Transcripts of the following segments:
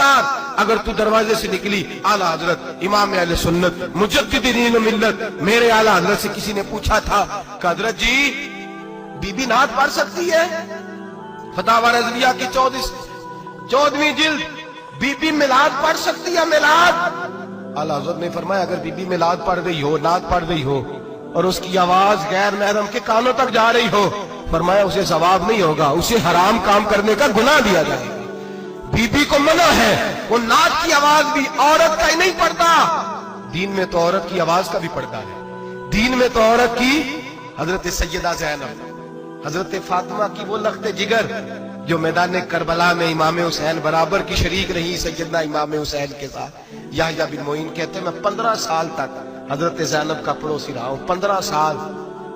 खबरदार, अगर तू दरवाजे से निकली, आला हजरत इमाम अहले सुन्नत मुजद्दिद दीन मिल्लत मेरे आला हजरत से किसी ने पूछा था कि हजरत जी बीबी नात पढ़ सकती है? फतावा रज़विया की 14वीं जिल्द, बीबी मिलाद पढ़ सकती है? मिलाद। आला हजरत ने फरमाया अगर बीबी मिलाद पढ़ रही हो, नात पढ़ रही हो और उसकी आवाज गैर महरम के कानों तक जा रही हो, फरमाया उसे सवाब नहीं होगा, उसे हराम काम करने का गुनाह दिया जाएगा। बीबी को मना है, वो नात की आवाज भी औरत का ही नहीं पड़ता, दीन में तो औरत की आवाज का भी पड़ता है। दीन में तो औरत की, हजरत सैयदा ज़ैनब, हजरत फातिमा की वो लख्ते जिगर जो मैदान करबला में इमाम हुसैन बराबर की शरीक रही सैयदना इमाम हुसैन के साथ। याह्या बिन मोइन कहते हैं मैं 15 साल तक हजरत ज़ैनब का पड़ोसी रहा हूं। 15 साल,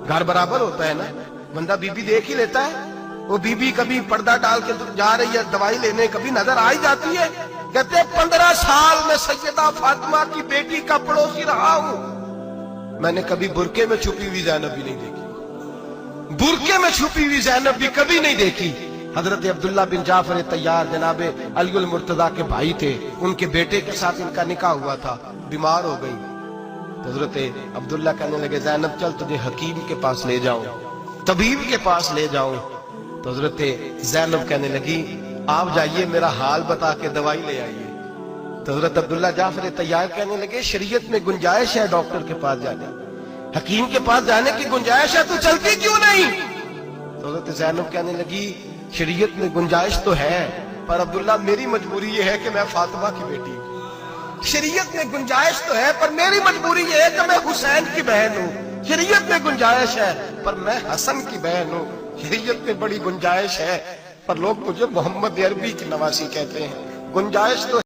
घर बराबर होता है ना, बंदा बीबी देख ही लेता है। वो बीबी कभी पर्दा डाल के जा रही है दवाई लेने, कभी नजर आ ही जाती है। कहते 15 साल में सैयदा फातिमा की बेटी का पड़ोसी रहा हूं, मैंने कभी बुरके में छुपी हुई ज़ैनब भी नहीं देखी, बुरके में छुपी हुई ज़ैनब भी कभी नहीं देखी। हजरत अब्दुल्ला बिन जाफर तैयार जनाबे अली मुर्तजा के भाई थे, उनके बेटे के साथ इनका निकाह हुआ था, बीमार हो गई। हजरत अब्दुल्ला कहने लगे ज़ैनब चल तुझे हकीम के पास ले जाऊं, तबीब के पास ले जाऊं। तो हजरत ज़ैनब कहने लगी आप जाइए मेरा हाल बता के दवाई ले आइए। तो हजरत अब्दुल्ला जाफर तैयार कहने लगे शरीयत में गुंजाइश है डॉक्टर के पास जाने, हकीम के पास जाने की गुंजाइश है, तू चलती क्यों नहीं? तो हजरत ज़ैनब कहने लगी शरीयत में गुंजाइश तो है, पर अब्दुल्ला मेरी मजबूरी ये है कि मैं फातिमा की बेटी हूं। शरीयत में गुंजाइश तो है पर मेरी मजबूरी ये है कि मैं हुसैन की बहन हूं। शरीयत में गुंजाइश है पर मैं हसन की बहन हूं। शरीयत में बड़ी गुंजाइश है पर लोग मुझे मोहम्मद अरबी की नवासी कहते हैं। गुंजाइश तो